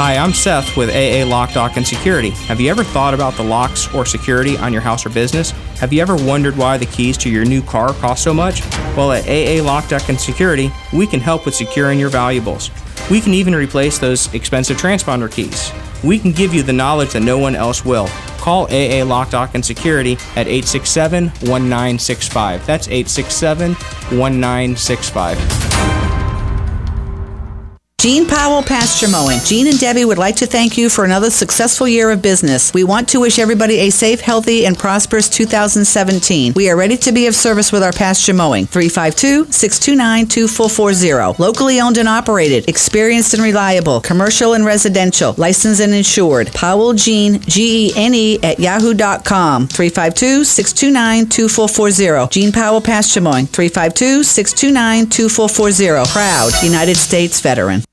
Hi, I'm Seth with AA Lock, Dock, and Security. Have you ever thought about the locks or security on your house or business? Have you ever wondered why the keys to your new car cost so much? Well, at AA Lock, Dock, and Security, we can help with securing your valuables. We can even replace those expensive transponder keys. We can give you the knowledge that no one else will. Call AA Lock, Dock, and Security at 867-1965. That's 867-1965. Gene Powell Pasture Mowing. Gene and Debbie would like to thank you for another successful year of business. We want to wish everybody a safe, healthy, and prosperous 2017. We are ready to be of service with our pasture mowing. 352-629-2440. Locally owned and operated. Experienced and reliable. Commercial and residential. Licensed and insured. Powell Gene, Gene at yahoo.com. 352-629-2440. Gene Powell Pasture Mowing. 352-629-2440. Proud United States veteran.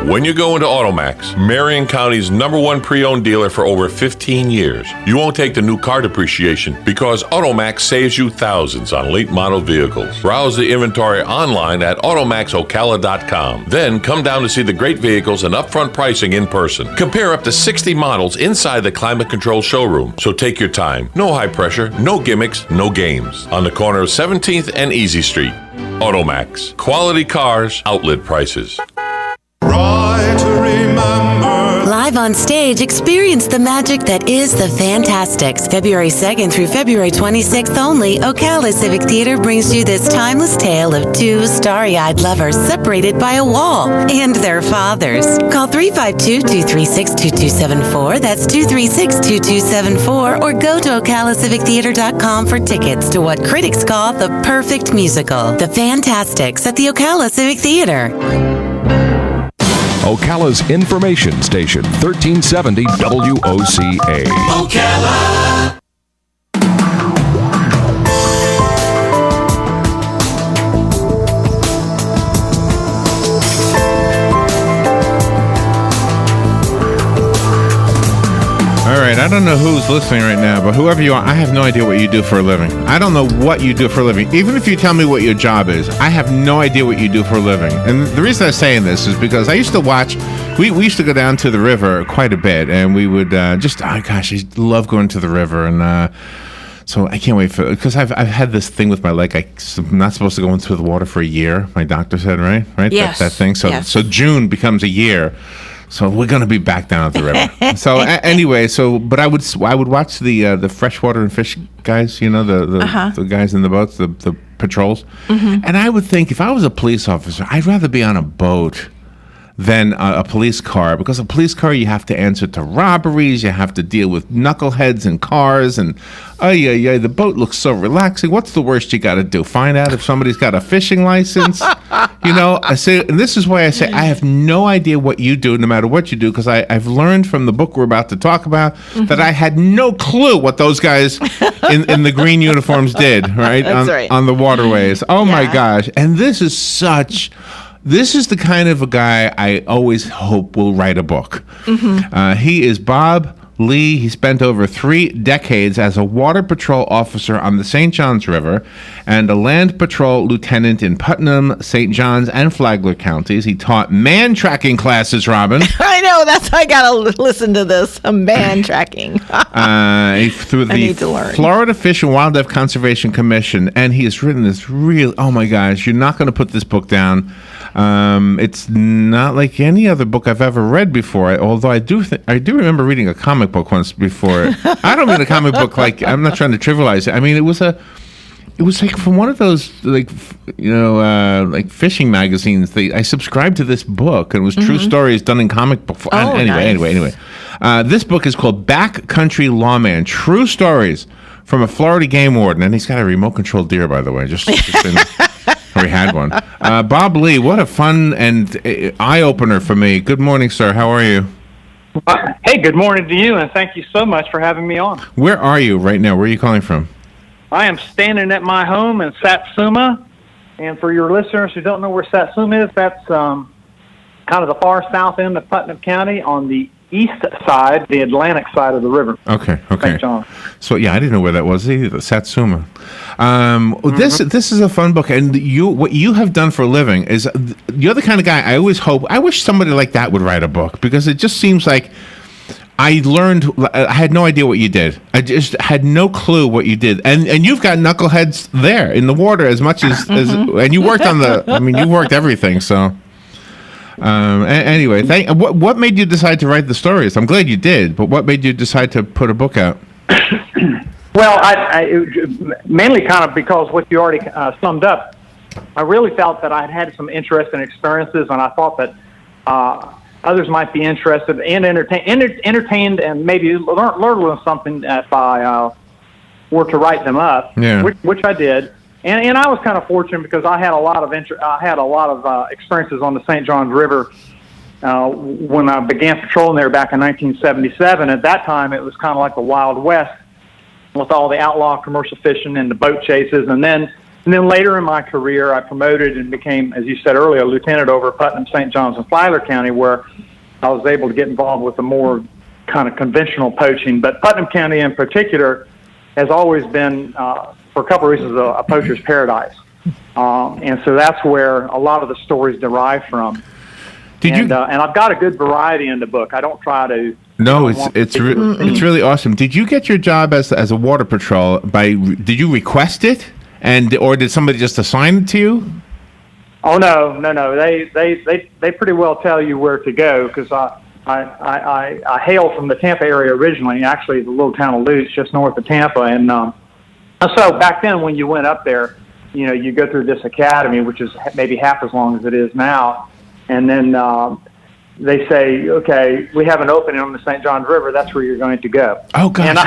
When you go into Automax, Marion County's #1 pre-owned dealer for over 15 years, you won't take the new car depreciation because Automax saves you thousands on late model vehicles. Browse the inventory online at automaxocala.com. Then come down to see the great vehicles and upfront pricing in person. Compare up to 60 models inside the climate control showroom. So take your time. No high pressure, no gimmicks, no games. On the corner of 17th and Easy Street. Automax. Quality cars, outlet prices. Right to remember. Live on stage, experience the magic that is the Fantastics. February 2nd through February 26th only, Ocala Civic Theater brings you this timeless tale of two starry-eyed lovers separated by a wall and their fathers. Call 352-236-2274. That's 236-2274. Or go to OcalaCivicTheater.com for tickets to what critics call the perfect musical. The Fantastics at the Ocala Civic Theater. Ocala's information station, 1370 WOCA. Ocala. All right, I don't know who's listening right now, but whoever you are, I have no idea what you do for a living. I don't know what you do for a living. Even if you tell me what your job is, I have no idea what you do for a living. And the reason I'm saying this is because I used to watch, we used to go down to the river quite a bit, and we would I love going to the river. And so I can't wait for, because I've had this thing with my leg. I'm not supposed to go into the water for a year. My doctor said, right? Yes. That thing. So, yes. So June becomes a year. So we're going to be back down at the river. So anyway, but I would watch the freshwater and fish guys, you know, the guys in the boats, the patrols. Mm-hmm. And I would think if I was a police officer, I'd rather be on a boat than a police car, because a police car, you have to answer to robberies, you have to deal with knuckleheads and cars, and the boat looks so relaxing. What's the worst you got to do? Find out if somebody's got a fishing license? You know, I say, and this is why I say I have no idea what you do, no matter what you do, because I've learned from the book we're about to talk about that I had no clue what those guys in the green uniforms did, right? On the waterways. Oh my gosh. And this is the kind of a guy I always hope will write a book. Mm-hmm. He is Bob Lee. He spent over 3 decades as a water patrol officer on the St. Johns River and a land patrol lieutenant in Putnam, St. Johns, and Flagler counties. He taught man-tracking classes, Robin. I know, I got to listen to this, man-tracking. Through the Florida Fish and Wildlife Conservation Commission, and he has written this real, oh my gosh, you're not going to put this book down. It's not like any other book I've ever read before. Although I do remember reading a comic book once before. I don't mean a comic book like, I'm not trying to trivialize it. I mean, it was like from one of those like fishing magazines. I subscribed to this book, and it was true stories done in comic book form. Anyway. This book is called Backcountry Lawman: True Stories from a Florida Game Warden, and he's got a remote control deer, by the way. Or he had one. Bob Lee, what a fun and eye-opener for me. Good morning, sir. How are you? Hey, good morning to you, and thank you so much for having me on. Where are you right now? Where are you calling from? I am standing at my home in Satsuma, and for your listeners who don't know where Satsuma is, that's kind of the far south end of Putnam County on the east side, the Atlantic side of the river. Okay. St. John. So yeah, I didn't know where that was either. Satsuma. This is a fun book, and what you have done for a living is you're the kind of guy I always hope. I wish somebody like that would write a book, because it just seems like I had no idea what you did. I just had no clue what you did, and you've got knuckleheads there in the water as much as and you worked on you worked everything. So. Anyway, what made you decide to write the stories? I'm glad you did, but what made you decide to put a book out? Well, mainly kind of because what you already summed up. I really felt that I had some interesting experiences, and I thought that others might be interested and entertained, and maybe learn something if I were to write them up. Yeah. Which I did. And I was kind of fortunate because I had a lot of experiences on the St. Johns River when I began patrolling there back in 1977. At that time, it was kind of like the Wild West with all the outlaw commercial fishing and the boat chases. And then later in my career, I promoted and became, as you said earlier, a lieutenant over Putnam, St. Johns, and Flagler County, where I was able to get involved with the more kind of conventional poaching. But Putnam County in particular has always been, for a couple of reasons, a poacher's paradise. And so that's where a lot of the stories derive from. And I've got a good variety in the book. I don't try to... No, it's really awesome. Did you get your job as a water patrol did you request it, or did somebody just assign it to you? Oh, no. They pretty well tell you where to go, because I hail from the Tampa area originally, actually the little town of Lutz, just north of Tampa. And so back then when you went up there, you go through this academy, which is maybe half as long as it is now. And then they say, okay, we have an opening on the St. Johns River. That's where you're going to go. Oh, gosh. And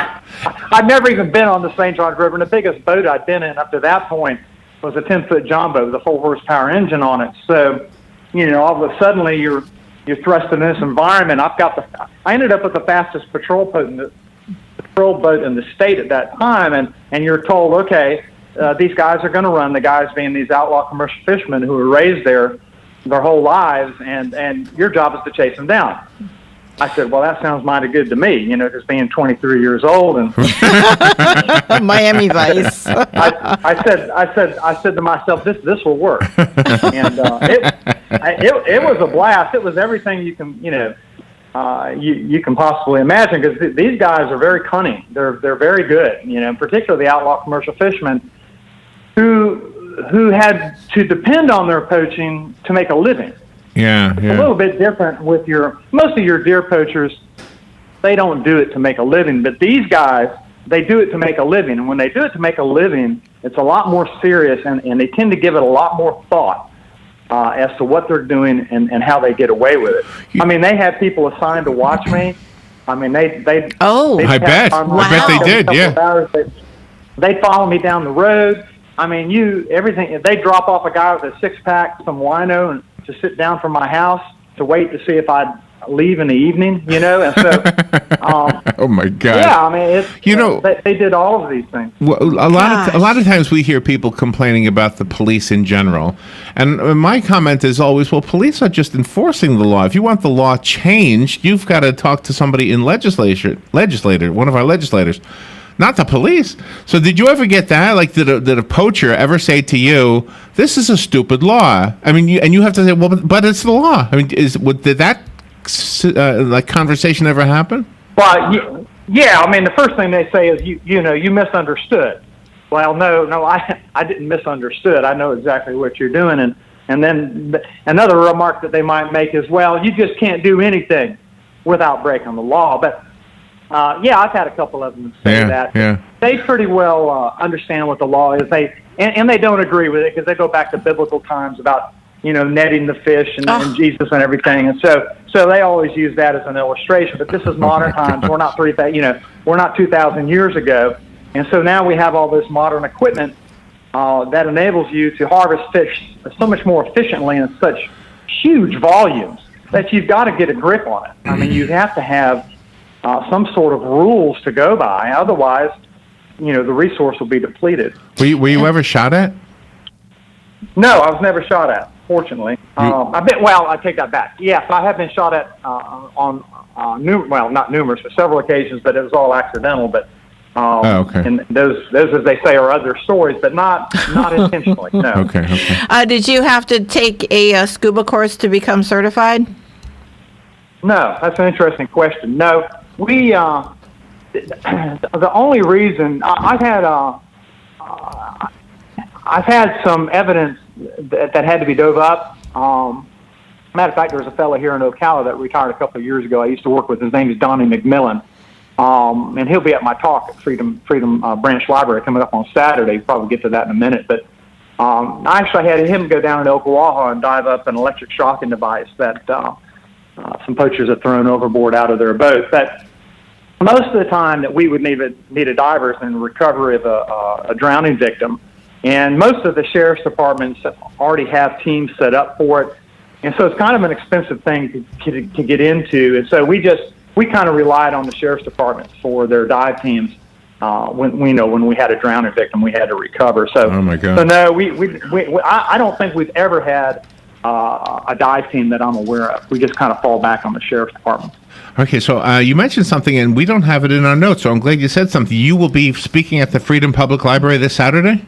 I'd never even been on the St. Johns River. And the biggest boat I'd been in up to that point was a 10-foot John boat with a 4-horsepower engine on it. So, all of a sudden you're thrust in this environment. I ended up with the fastest patrol boat in the state at that time, and you're told, okay, these guys are going to run. The guys being these outlaw commercial fishermen who were raised there their whole lives, and your job is to chase them down. I said, well, that sounds mighty good to me, just being 23 years old and Miami Vice. I said to myself, this will work, and it was a blast. It was everything you can you can possibly imagine, because these guys are very cunning. They're very good, particularly the outlaw commercial fishermen who had to depend on their poaching to make a living. Yeah. It's a little bit different with most of your deer poachers. They don't do it to make a living, but these guys, they do it to make a living. And when they do it to make a living, it's a lot more serious, and they tend to give it a lot more thought as to what they're doing and how they get away with it. I mean, they had people assigned to watch me. I mean, they I bet they did. Yeah. They follow me down the road. I mean, everything. They drop off a guy with a 6-pack, some wino, and to sit down from my house to wait to see if I'd leave in the evening. And so. Oh my God. Yeah, I mean, they did all of these things. Well, a lot of times we hear people complaining about the police in general, and my comment is always, well, police are just enforcing the law. If you want the law changed, you've got to talk to somebody in one of our legislators. Not the police. So did you ever get that? Like, did a poacher ever say to you, "This is a stupid law"? I mean, you have to say, "Well, but it's the law." I mean, did that conversation ever happen? Well, yeah. I mean, the first thing they say is, you misunderstood. Well, no, I didn't misunderstood. I know exactly what you're doing. And then another remark that they might make is, well, you just can't do anything without breaking the law. But I've had a couple of them say that. Yeah. They pretty well understand what the law is. And they don't agree with it, because they go back to biblical times about netting the fish and Jesus and everything. And so they always use that as an illustration. But this is modern times. We're not we're not 2,000 years ago. And so now we have all this modern equipment that enables you to harvest fish so much more efficiently in such huge volumes that you've got to get a grip on it. I mean, you have to have some sort of rules to go by. Otherwise, the resource will be depleted. Were you ever shot at? No, I was never shot at. fortunately. I take that back. Yes, I have been shot at on not numerous, but several occasions, but it was all accidental. But okay. And those, as they say, are other stories, but not intentionally. No. Okay. Did you have to take a scuba course to become certified? No, that's an interesting question. No, we the only reason I've had some evidence that had to be dove up. Matter of fact, there was a fellow here in Ocala that retired a couple of years ago. I used to work with. His name is Donnie McMillan, and he'll be at my talk at Freedom Branch Library coming up on Saturday. Probably get to that in a minute, but I actually had him go down to Okawaha and dive up an electric shocking device that some poachers had thrown overboard out of their boat. But most of the time that we would need a diver in the recovery of a drowning victim, and most of the sheriff's departments already have teams set up for it, and so it's kind of an expensive thing to get into, and so we kind of relied on the sheriff's department for their dive teams when we had a drowning victim we had to recover. So, oh my God. So no, I don't think we've ever had a dive team that I'm aware of. We just kind of fall back on the sheriff's department. Okay, so you mentioned something, and we don't have it in our notes, so I'm glad you said something. You will be speaking at the Freedom Public Library this Saturday?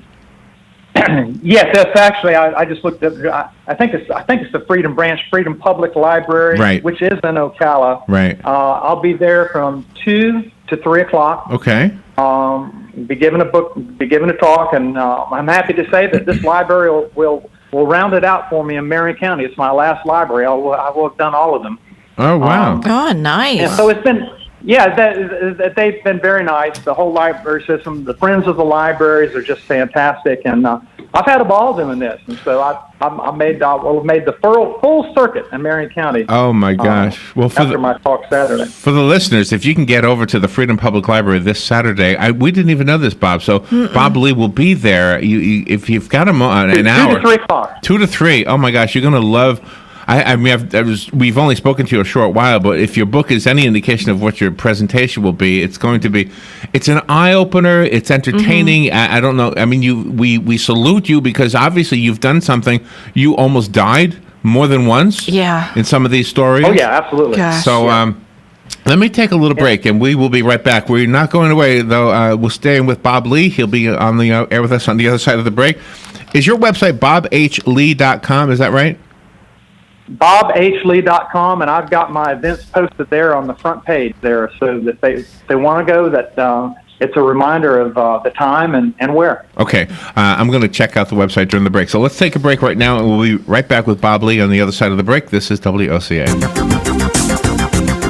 Yes, that's actually. I just looked up. I think it's the Freedom Branch, Freedom Public Library, right, which is in Ocala. Right. I'll be there from 2 to 3 o'clock. Okay. Be giving a talk, and I'm happy to say that this library will round it out for me in Marion County. It's my last library. I will have done all of them. Oh, wow. Oh, nice. And so it's been, they've been very nice. The whole library system, the friends of the libraries are just fantastic. And I've had a ball doing this. And so I made the full circuit in Marion County. Oh, my gosh. Well, after my talk Saturday. For the listeners, if you can get over to the Freedom Public Library this Saturday, we didn't even know this, Bob. So Bob Lee will be there. If you've got him on an hour. 2 to 3 o'clock. 2 to 3. Oh, my gosh. You're going to love... we've only spoken to you a short while, but if your book is any indication of what your presentation will be, it's an eye-opener, it's entertaining. Mm-hmm. I don't know. I mean, we salute you because obviously you've done something. You almost died more than once in some of these stories. Oh, yeah, absolutely. Gosh. So let me take a little break, and we will be right back. We're not going away, though. We'll stay with Bob Lee. He'll be on the air with us on the other side of the break. Is your website bobhlee.com? Is that right? bobhlee.com, and I've got my events posted there on the front page there, so that they want to go, that it's a reminder of the time and where. Okay. I'm going to check out the website during the break. So let's take a break right now, and we'll be right back with Bob Lee on the other side of the break. This is WOCA.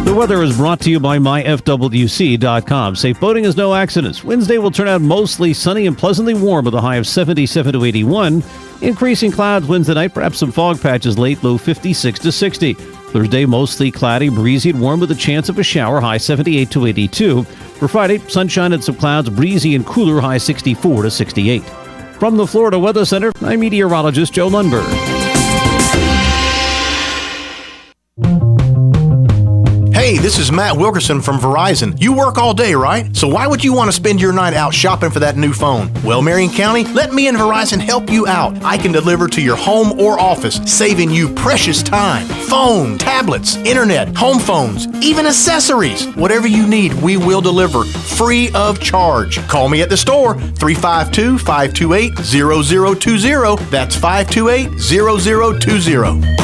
The weather is brought to you by myfwc.com. Safe boating is no accidents. Wednesday will turn out mostly sunny and pleasantly warm with a high of 77 to 81. Increasing clouds Wednesday night, perhaps some fog patches late, low 56 to 60. Thursday, mostly cloudy, breezy and warm with a chance of a shower, high 78 to 82. For Friday, sunshine and some clouds, breezy and cooler, high 64 to 68. From the Florida Weather Center, I'm meteorologist Joe Lundberg. Hey, this is Matt Wilkerson from Verizon. You work all day, right? So why would you want to spend your night out shopping for that new phone? Well, Marion County, let me and Verizon help you out. I can deliver to your home or office, saving you precious time. Phone, tablets, internet, home phones, even accessories. Whatever you need, we will deliver free of charge. Call me at the store, 352-528-0020. That's 528-0020.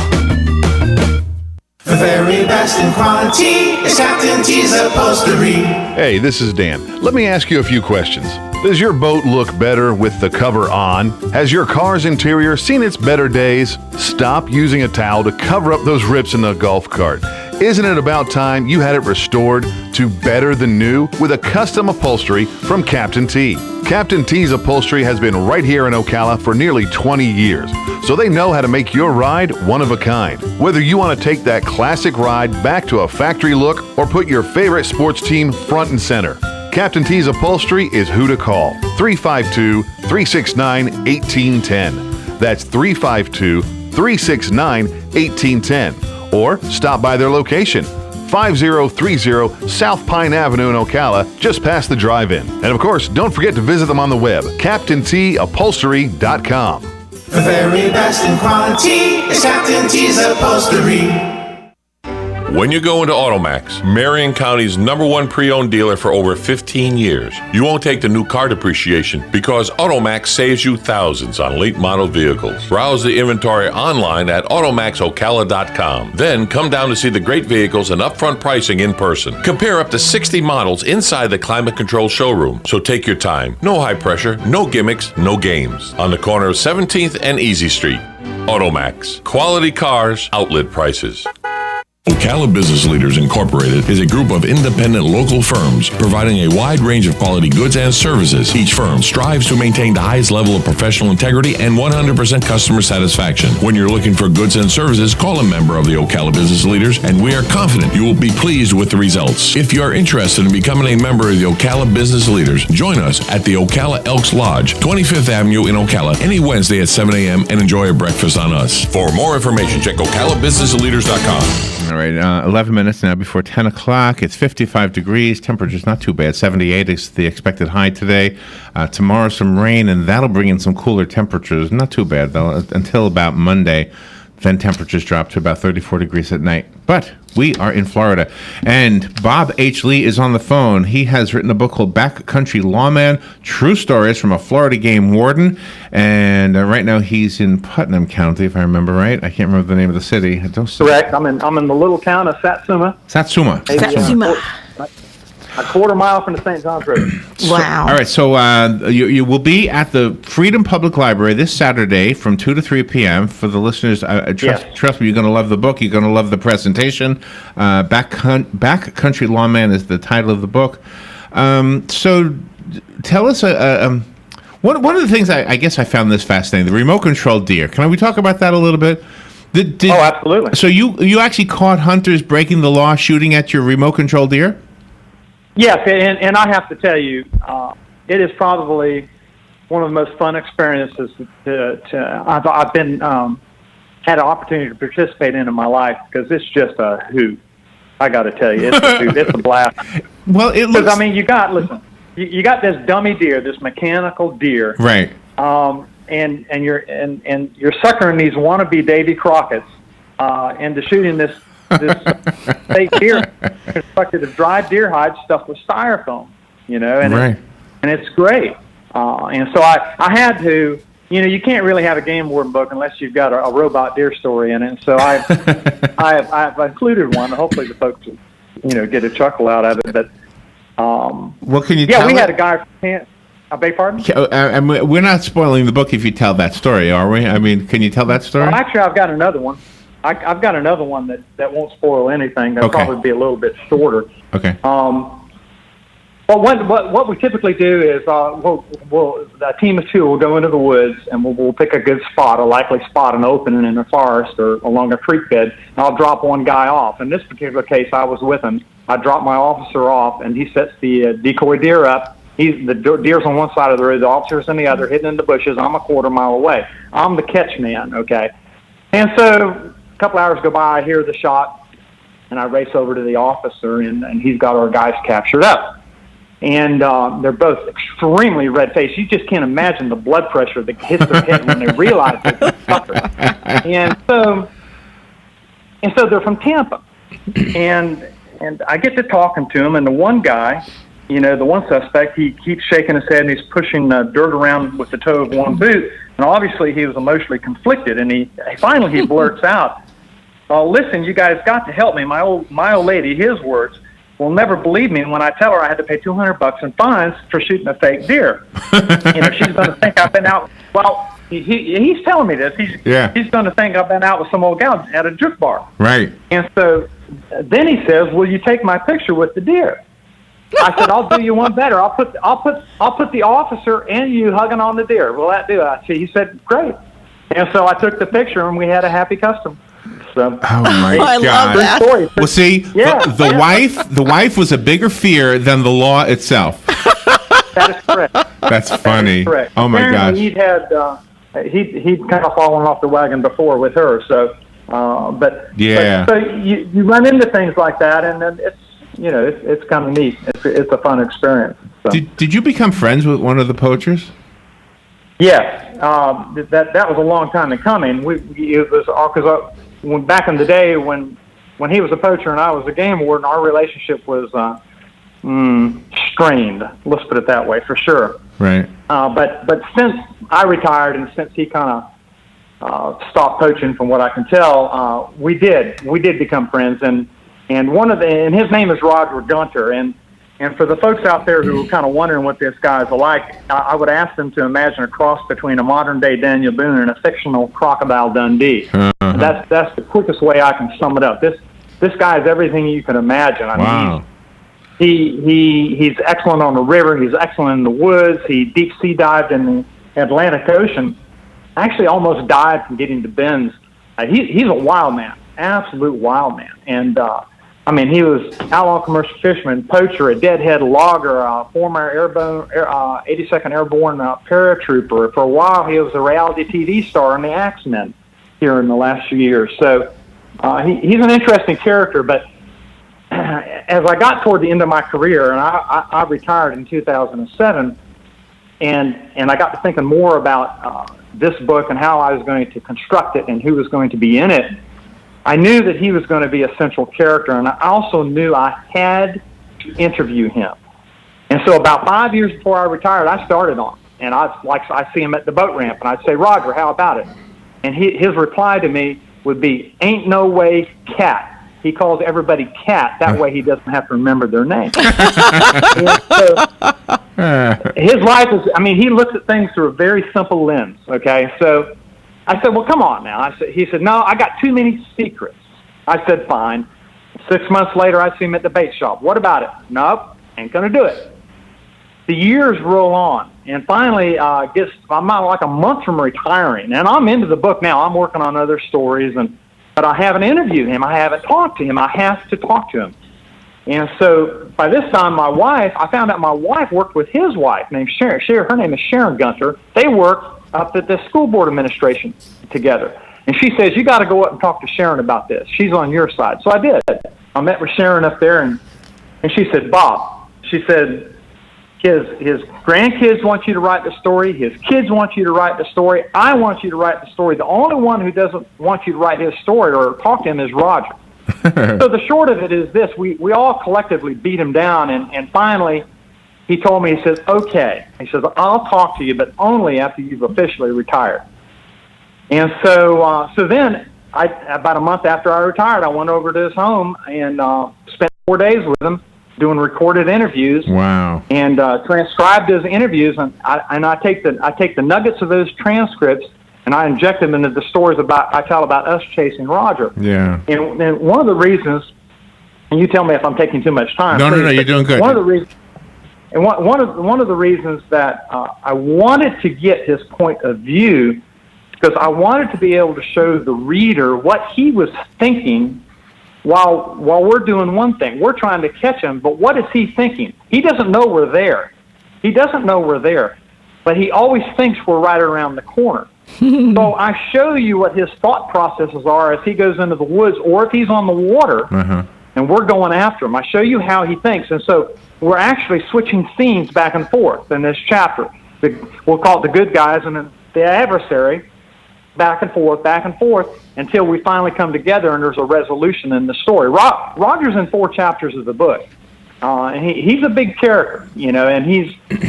The very best in quality is Captain T's Upholstery. Hey, this is Dan. Let me ask you a few questions. Does your boat look better with the cover on? Has your car's interior seen its better days? Stop using a towel to cover up those rips in the golf cart. Isn't it about time you had it restored to better than new with a custom upholstery from Captain T? Captain T's Upholstery has been right here in Ocala for nearly 20 years, so they know how to make your ride one of a kind. Whether you want to take that classic ride back to a factory look or put your favorite sports team front and center, Captain T's Upholstery is who to call. 352-369-1810. That's 352-369-1810. Or stop by their location, 5030 South Pine Avenue in Ocala, just past the drive-in. And of course, don't forget to visit them on the web, CaptainTupholstery.com. The very best in quality is Captain T's Upholstery. When you go into Automax, Marion County's #1 pre-owned dealer for over 15 years, you won't take the new car depreciation because Automax saves you thousands on late model vehicles. Browse the inventory online at automaxocala.com. Then come down to see the great vehicles and upfront pricing in person. Compare up to 60 models inside the climate control showroom. So take your time. No high pressure, no gimmicks, no games. On the corner of 17th and Easy Street. Automax. Quality cars, outlet prices. Ocala Business Leaders Incorporated is a group of independent local firms providing a wide range of quality goods and services. Each firm strives to maintain the highest level of professional integrity and 100% customer satisfaction. When you're looking for goods and services, call a member of the Ocala Business Leaders, and we are confident you will be pleased with the results. If you are interested in becoming a member of the Ocala Business Leaders, join us at the Ocala Elks Lodge, 25th Avenue in Ocala, any Wednesday at 7 a.m. and enjoy a breakfast on us. For more information, check ocalabusinessleaders.com. All right, 11 minutes now before 10 o'clock. It's 55 degrees. Temperature's not too bad. 78 is the expected high today. Tomorrow, some rain, and that'll bring in some cooler temperatures. Not too bad, though, until about Monday. Then temperatures drop to about 34 degrees at night. But we are in Florida. And Bob H. Lee is on the phone. He has written a book called Backcountry Lawman, True Stories from a Florida Game Warden. And right now he's in Putnam County, if I remember right. I can't remember the name of the city. Correct. I'm in the little town of Satsuma. Satsuma. Satsuma. A quarter mile from the St. Johns River. Wow. All right, so you will be at the Freedom Public Library this Saturday from 2 to 3 p.m. For the listeners, trust me, you're going to love the book. You're going to love the presentation. Backcountry Lawman is the title of the book. So tell us, one of the things I guess I found this fascinating, the remote control deer. Can we talk about that a little bit? Oh, absolutely. So you actually caught hunters breaking the law shooting at your remote control deer? Yes, and I have to tell you, it is probably one of the most fun experiences I've been had an opportunity to participate in my life, because it's just a hoot. I got to tell you, it's a hoot. It's a blast. Well, it looks. I mean, you got this dummy deer, this mechanical deer, right? And you're suckering these wannabe Davy Crockett's into shooting this fake deer constructed of dried deer hide stuffed with styrofoam, and it's great. And so I had to, you can't really have a game warden book unless you've got a robot deer story in it. And so I've included one. Hopefully the folks, get a chuckle out of it. But what can you? Yeah, we had a guy from I beg pardon? We're not spoiling the book if you tell that story, are we? I mean, can you tell that story? Well, actually, I've got another one. I've got another one that won't spoil anything. That'll probably be a little bit shorter. Okay. But what we typically do is a team of two will go into the woods, and we'll pick a good spot, a likely spot, an opening in a forest or along a creek bed, and I'll drop one guy off. In this particular case, I was with him. I dropped my officer off, and he sets the decoy deer up. The deer's on one side of the road, the officer's on the other, hidden in the bushes. I'm a quarter mile away. I'm the catch man, okay? And so a couple hours go by, I hear the shot, and I race over to the officer, and he's got our guys captured up. And they're both extremely red-faced. You just can't imagine the blood pressure that hits their head when they realize they're suckers. And so they're from Tampa. And I get to talking to them, and the one guy, the one suspect, he keeps shaking his head, and he's pushing dirt around with the toe of one boot. And obviously he was emotionally conflicted, and he finally blurts out, listen, you guys got to help me. My old lady, his words, will never believe me when I tell her I had to pay $200 in fines for shooting a fake deer. She's going to think I've been out. Well, he's telling me this. He's going to think I've been out with some old gal at a juke bar. Right. And so then he says, will you take my picture with the deer? I said, I'll do you one better. I'll put the officer and you hugging on the deer. Will that do it? He said, great. And so I took the picture, and we had a happy custom. So, oh my I God! love that. Well, see, the wife was a bigger fear than the law itself. That is correct. That's funny. That is correct. Oh my gosh! He'd kind of fallen off the wagon before with her. So, but you run into things like that, and then it's kind of neat. It's a fun experience. So. Did you become friends with one of the poachers? Yes, that was a long time in coming. It was because when back in the day when he was a poacher and I was a game warden, our relationship was strained. Let's put it that way, for sure. Right. But since I retired and since he kind of stopped poaching, from what I can tell, we did become friends. And his name is Roger Gunter. And for the folks out there who are kind of wondering what this guy's like, I would ask them to imagine a cross between a modern day Daniel Boone and a fictional Crocodile Dundee. Uh-huh. That's the quickest way I can sum it up. This guy is everything you can imagine. I mean, he's excellent on the river. He's excellent in the woods. He deep sea dived in the Atlantic Ocean. Actually, almost died from getting to bends. He's a wild man, absolute wild man. And I mean, he was outlaw commercial fisherman, poacher, a deadhead logger, former 82nd Airborne paratrooper. For a while, he was a reality TV star in the Axemen here in the last few years. So he's an interesting character. But as I got toward the end of my career, and I retired in 2007, and I got to thinking more about this book and how I was going to construct it and who was going to be in it, I knew that he was going to be a central character, and I also knew I had to interview him. And so about 5 years before I retired, I started on it. And I see him at the boat ramp, and I'd say, Roger, how about it? And his reply to me would be, ain't no way, cat. He calls everybody cat. That way he doesn't have to remember their name. His life is, I mean, he looks at things through a very simple lens, okay? So I said, well, come on now. He said, no, I got too many secrets. I said, fine. 6 months later, I see him at the bait shop. What about it? Nope, ain't going to do it. The years roll on, and finally, I'm like a month from retiring, and I'm into the book now. I'm working on other stories, but I haven't interviewed him. I haven't talked to him. I have to talk to him. And so by this time, I found out my wife worked with his wife named Sharon. Her name is Sharon Gunter. They work up at the school board administration together. And she says, you got to go up and talk to Sharon about this. She's on your side. So I did. I met with Sharon up there, and she said, Bob, she said, his grandkids want you to write the story. His kids want you to write the story. I want you to write the story. The only one who doesn't want you to write his story or talk to him is Roger. So the short of it is this. We all collectively beat him down, and finally he told me, he says, okay. He says, I'll talk to you, but only after you've officially retired. And so then, about a month after I retired, I went over to his home and spent 4 days with him doing recorded interviews. Wow. And transcribed his interviews, and I take the nuggets of those transcripts and I inject them into the stories I tell about us chasing Roger. Yeah. And one of the reasons, and you tell me if I'm taking too much time. No, you're doing good. One of the reasons. And one of the reasons that I wanted to get his point of view, because I wanted to be able to show the reader what he was thinking while we're doing one thing. We're trying to catch him, but what is he thinking? He doesn't know we're there. He doesn't know we're there, but he always thinks we're right around the corner. So I show you what his thought processes are as he goes into the woods or if he's on the water. Uh-huh. And we're going after him. I show you how he thinks. And so we're actually switching scenes back and forth in this chapter. We'll call it the good guys and then the adversary, back and forth, until we finally come together and there's a resolution in the story. Roger's in 4 chapters of the book. And he's a big character,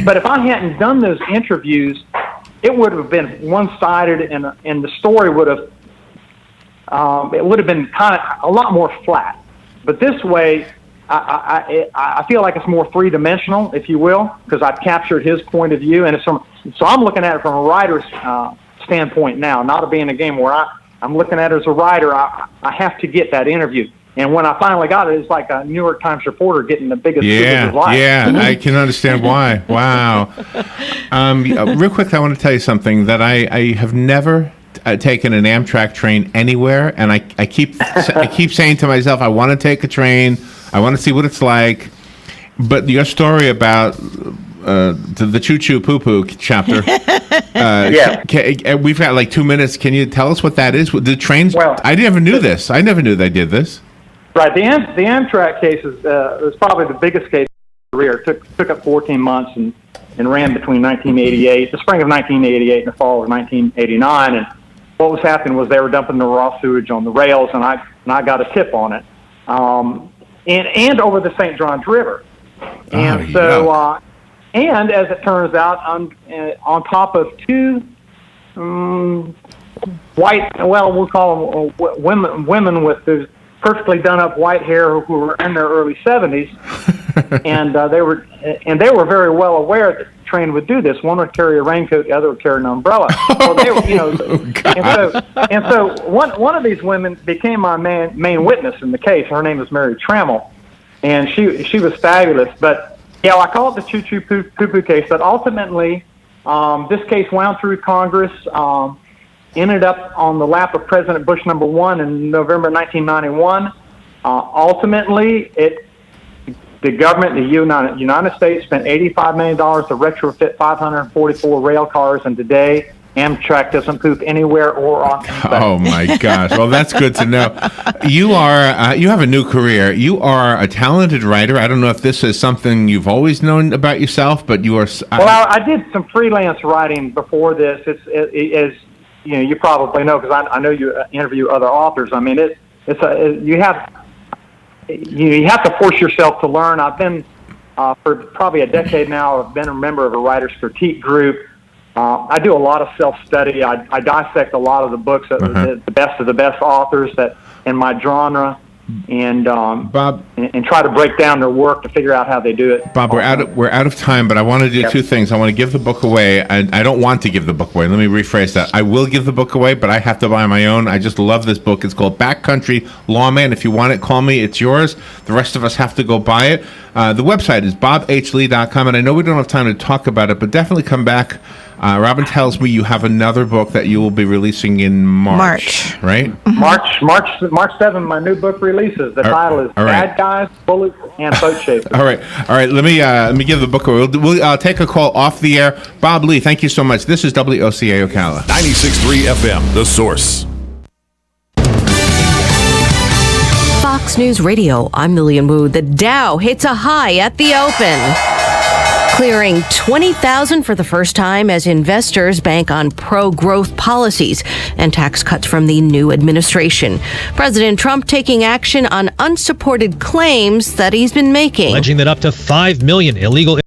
but if I hadn't done those interviews, it would have been one-sided and the story would have, it would have been kind of a lot more flat. But this way, I feel like it's more three-dimensional, if you will, because I've captured his point of view, and so I'm looking at it from a writer's standpoint now, not being a game where I'm looking at it as a writer. I have to get that interview, and when I finally got it, it's like a New York Times reporter getting the biggest scoop of his life. Yeah, I can understand why. Wow. Real quick, I want to tell you something that I have never taken an Amtrak train anywhere, and I keep saying to myself, I want to take a train. I want to see what it's like. But your story about the Choo Choo Poo Poo chapter, we've got like 2 minutes. Can you tell us what that is? The trains? Well, I never knew this. I never knew they did this. Right. The Amtrak case is probably the biggest case career. It took up 14 months and ran between the spring of 1988 and the fall of 1989. And what was happening was they were dumping the raw sewage on the rails, and I got a tip on it, and over the St. Johns River. And and as it turns out, on top of two white, well, we'll call them women with the perfectly done up white hair who were in their early 70s, and they were very well aware that the train would do this. One would carry a raincoat, the other would carry an umbrella. So they were, and so one of these women became my main witness in the case. Her name is Mary Trammell, and she was fabulous. But yeah, I call it the choo-choo poo-poo case. But ultimately, this case wound through Congress. Ended up on the lap of President Bush #1 in November 1991. Ultimately, the government, the United States, spent $85 million to retrofit 544 rail cars, and today Amtrak doesn't poop anywhere or on insect. Oh my gosh! Well, that's good to know. You have a new career. You are a talented writer. I don't know if this is something you've always known about yourself, but you are. Well, I did some freelance writing before this. It's you probably know because I know you interview other authors. I mean, you have to force yourself to learn. I've been for probably a decade now. I've been a member of a writers' critique group. I do a lot of self-study. I dissect a lot of the books that the best of the best authors that in my genre, and Bob, and try to break down their work to figure out how they do it. Bob, we're out of time, but I want to do two things. I want to give the book away. I don't want to give the book away. Let me rephrase that. I will give the book away, but I have to buy my own. I just love this book. It's called Backcountry, Lawman. If you want it, call me. It's yours. The rest of us have to go buy it. The website is bobhlee.com, and I know we don't have time to talk about it, but definitely come back. Robin tells me you have another book that you will be releasing in March. Right? March 7th, my new book releases. The title is Bad Guys, Bullets, and Boat Shapers. All right. Let me give the book away. We'll take a call off the air. Bob Lee, thank you so much. This is WOCA Ocala. 96.3 FM, The Source. Fox News Radio, I'm Lillian Wu. The Dow hits a high at the open, clearing 20,000 for the first time as investors bank on pro-growth policies and tax cuts from the new administration. President Trump taking action on unsupported claims that he's been making, alleging that up to 5 million illegal